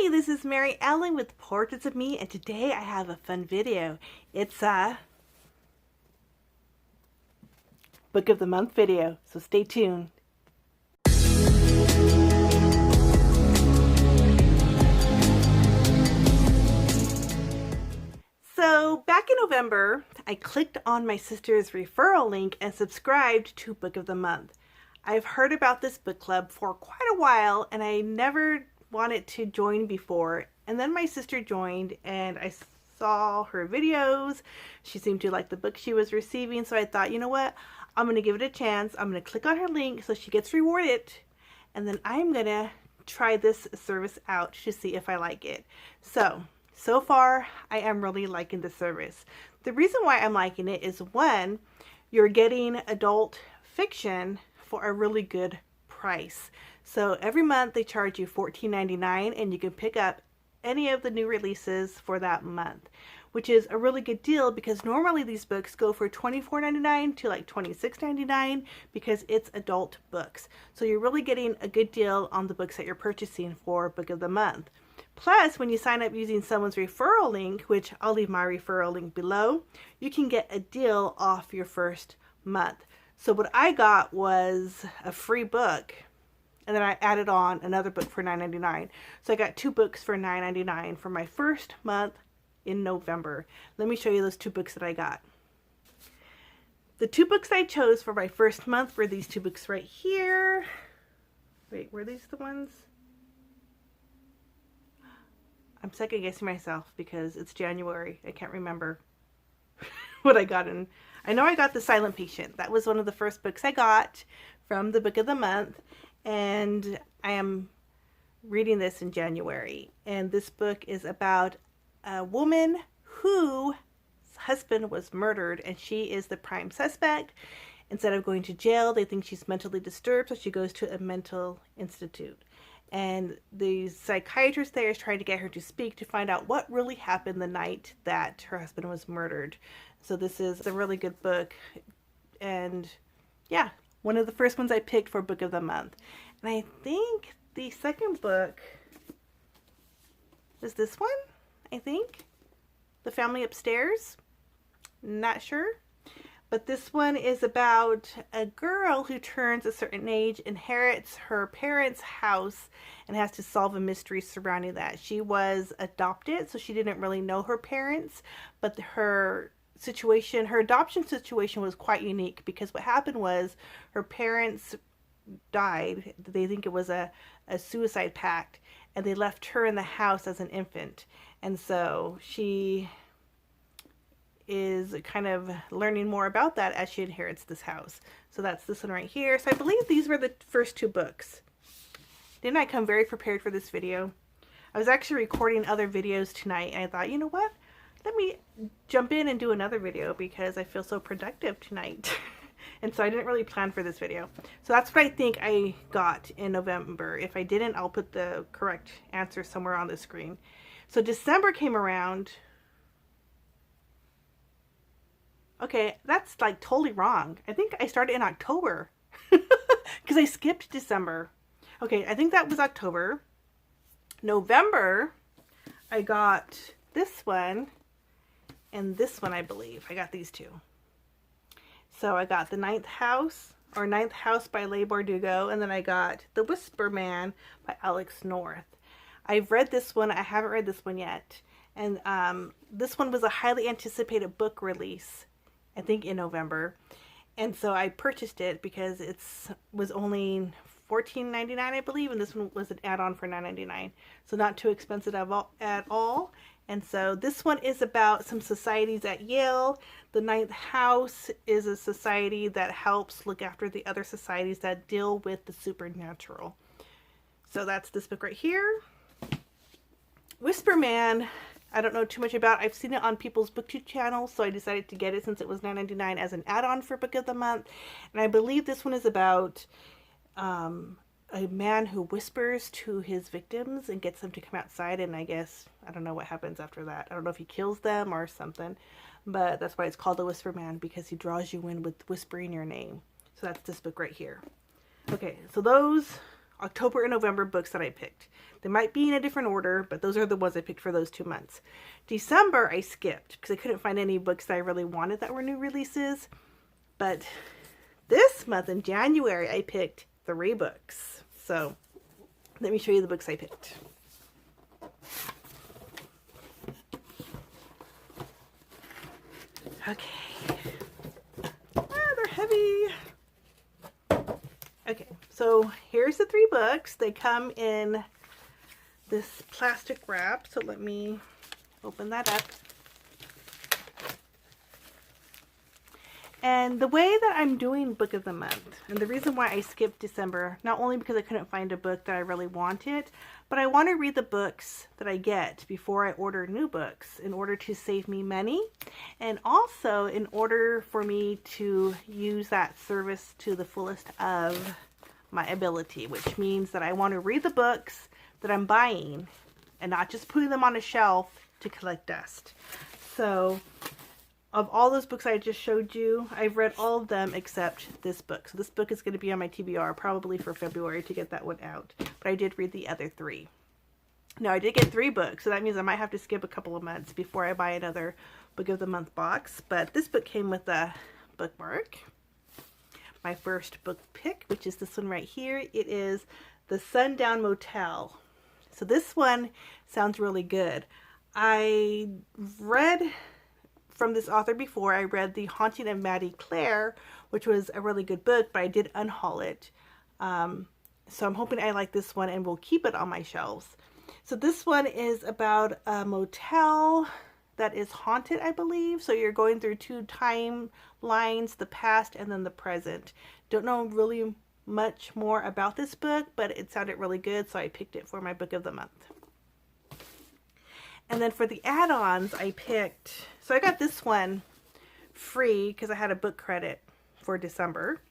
Hi, this is MaryEllen with Portraits of Me, and today I have a fun video. It's a Book of the Month video, so stay tuned. So back in November, I clicked on my sister's referral link and subscribed to Book of the Month. I've heard about this book club for quite a while, and I never wanted to join before, and then my sister joined and I saw her videos. She seemed to like the book she was receiving, so I thought, you know what, I'm gonna give it a chance. I'm gonna click on her link so she gets rewarded, and then I'm gonna try this service out to see if I like it. So far I am really liking the service. The reason why I'm liking it is, one, you're getting adult fiction for a really good price. So every month they charge you $14.99 and you can pick up any of the new releases for that month, which is a really good deal because normally these books go for $24.99 to like $26.99 because it's adult books. So you're really getting a good deal on the books that you're purchasing for Book of the Month. Plus, when you sign up using someone's referral link, which I'll leave my referral link below, you can get a deal off your first month. So what I got was a free book, and then I added on another book for $9.99. So I got two books for $9.99 for my first month in November. Let me show you those two books that I got. The two books I chose for my first month were these two books right here. Wait, were these the ones? I'm second guessing myself because it's January. I can't remember what I got in. I know I got The Silent Patient. That was one of the first books I got from the Book of the Month. And I am reading this in January. And this book is about a woman whose husband was murdered and she is the prime suspect. Instead of going to jail, they think she's mentally disturbed, so she goes to a mental institute. And the psychiatrist there is trying to get her to speak to find out what really happened the night that her husband was murdered. So this is a really good book. And yeah, one of the first ones I picked for Book of the Month. And I think the second book is this one, I think. The Family Upstairs. Not sure. But this one is about a girl who turns a certain age, inherits her parents' house, and has to solve a mystery surrounding that. She was adopted, so she didn't really know her parents, but her adoption situation was quite unique because what happened was her parents died. They think it was a suicide pact, and they left her in the house as an infant. And so she is kind of learning more about that as she inherits this house. So that's this one right here. So I believe these were the first two books. Didn't I come very prepared for this video? I was actually recording other videos tonight and I thought, you know what? Let me jump in and do another video because I feel so productive tonight. And so I didn't really plan for this video. So that's what I think I got in November. If I didn't, I'll put the correct answer somewhere on the screen. So December came around. Okay, that's like totally wrong. I think I started in October because I skipped December. Okay, I think that was October. November, I got this one and this one, I believe. I got these two. So I got The Ninth House, or Ninth House by Leigh Bardugo, and then I got The Whisper Man by Alex North. I've read this one. I haven't read this one yet. And this one was a highly anticipated book release, I think in November. And so I purchased it because it was only $14.99, I believe, and this one was an add-on for $9.99. So not too expensive at all. And so this one is about some societies at Yale. The Ninth House is a society that helps look after the other societies that deal with the supernatural. So that's this book right here. Whisper Man, I don't know too much about. I've seen it on people's booktube channels, so I decided to get it since it was $9.99 as an add-on for Book of the Month. And I believe this one is about a man who whispers to his victims and gets them to come outside, and I guess, I don't know what happens after that. I don't know if he kills them or something, but that's why it's called The Whisper Man, because he draws you in with whispering your name. So that's this book right here. Okay, so those October and November books that I picked. They might be in a different order, but those are the ones I picked for those 2 months. December I skipped because I couldn't find any books that I really wanted that were new releases. But this month in January I picked 3 books. So let me show you the books I picked. Okay. They're heavy. Okay, so here's the 3 books. They come in this plastic wrap, so let me open that up. And the way that I'm doing Book of the Month, and the reason why I skipped December, not only because I couldn't find a book that I really wanted, but I want to read the books that I get before I order new books in order to save me money, and also in order for me to use that service to the fullest of my ability, which means that I want to read the books that I'm buying and not just putting them on a shelf to collect dust. So of all those books I just showed you, I've read all of them except this book. So this book is going to be on my TBR probably for February to get that one out. But I did read the other 3. Now I did get 3 books, so that means I might have to skip a couple of months before I buy another Book of the Month box. But this book came with a bookmark. My first book pick, which is this one right here. It is The Sundown Motel. So this one sounds really good. I read from this author before. I read The Haunting of Maddie Clare, which was a really good book, but I did unhaul it. So I'm hoping I like this one and will keep it on my shelves. So this one is about a motel that is haunted, I believe. So you're going through 2 timelines, the past and then the present. Don't know really much more about this book, but it sounded really good, so I picked it for my Book of the Month. And then for the add-ons, I picked, so I got this one free because I had a book credit for December.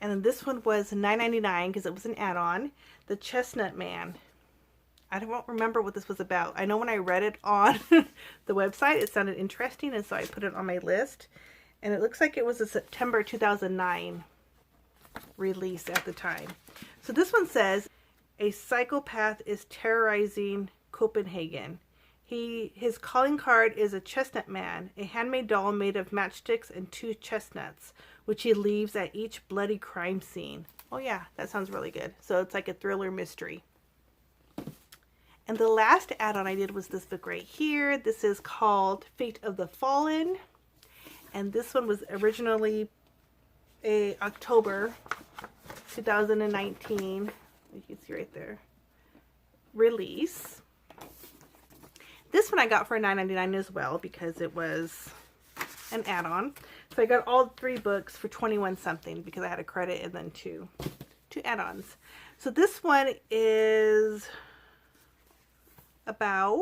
And then this one was $9.99 because it was an add-on. The Chestnut Man. I don't remember what this was about. I know when I read it on the website, it sounded interesting, and so I put it on my list. And it looks like it was a September 2009 release at the time. So this one says, a psychopath is terrorizing Copenhagen. His calling card is a chestnut man, a handmade doll made of matchsticks and 2 chestnuts, which he leaves at each bloody crime scene. Oh yeah, that sounds really good. So it's like a thriller mystery. And the last add-on I did was this book right here. This is called Fate of the Fallen. And this one was originally a October 2019, you can see right there, release. This one I got for $9.99 as well because it was an add-on. So I got all 3 books for 21 something because I had a credit and then two add-ons. So this one is about,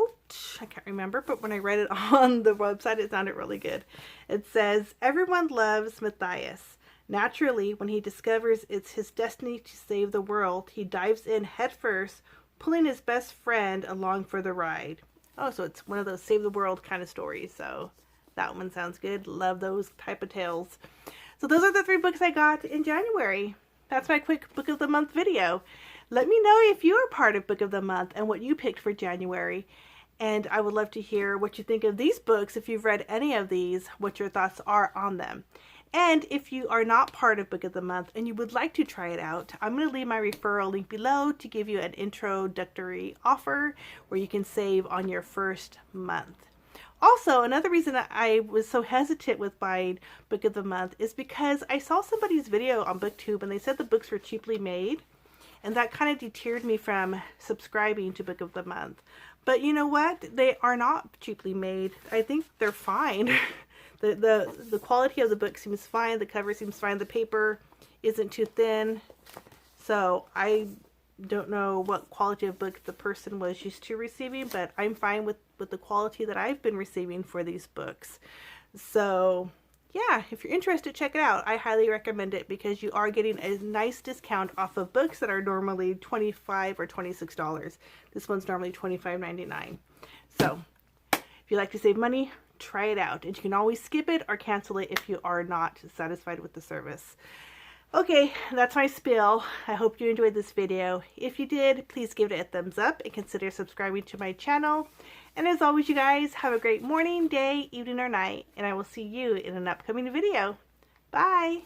I can't remember, but when I read it on the website, it sounded really good. It says, everyone loves Matthias. Naturally, when he discovers it's his destiny to save the world, he dives in headfirst, pulling his best friend along for the ride. Oh, so it's one of those save the world kind of stories. So that one sounds good. Love those type of tales. So those are the 3 books I got in January. That's my quick Book of the Month video. Let me know if you are part of Book of the Month and what you picked for January. And I would love to hear what you think of these books. If you've read any of these, what your thoughts are on them. And if you are not part of Book of the Month and you would like to try it out, I'm going to leave my referral link below to give you an introductory offer where you can save on your first month. Also, another reason I was so hesitant with buying Book of the Month is because I saw somebody's video on BookTube and they said the books were cheaply made. And that kind of deterred me from subscribing to Book of the Month. But you know what? They are not cheaply made. I think they're fine. The quality of the book seems fine. The cover seems fine. The paper isn't too thin. So I don't know what quality of book the person was used to receiving, but I'm fine with the quality that I've been receiving for these books. So yeah, if you're interested, check it out. I highly recommend it because you are getting a nice discount off of books that are normally $25 or $26. This one's normally $25.99. So if you like to save money, try it out. And you can always skip it or cancel it if you are not satisfied with the service. Okay, that's my spiel. I hope you enjoyed this video. If you did, please give it a thumbs up and consider subscribing to my channel. And as always, you guys, have a great morning, day, evening, or night, and I will see you in an upcoming video. Bye!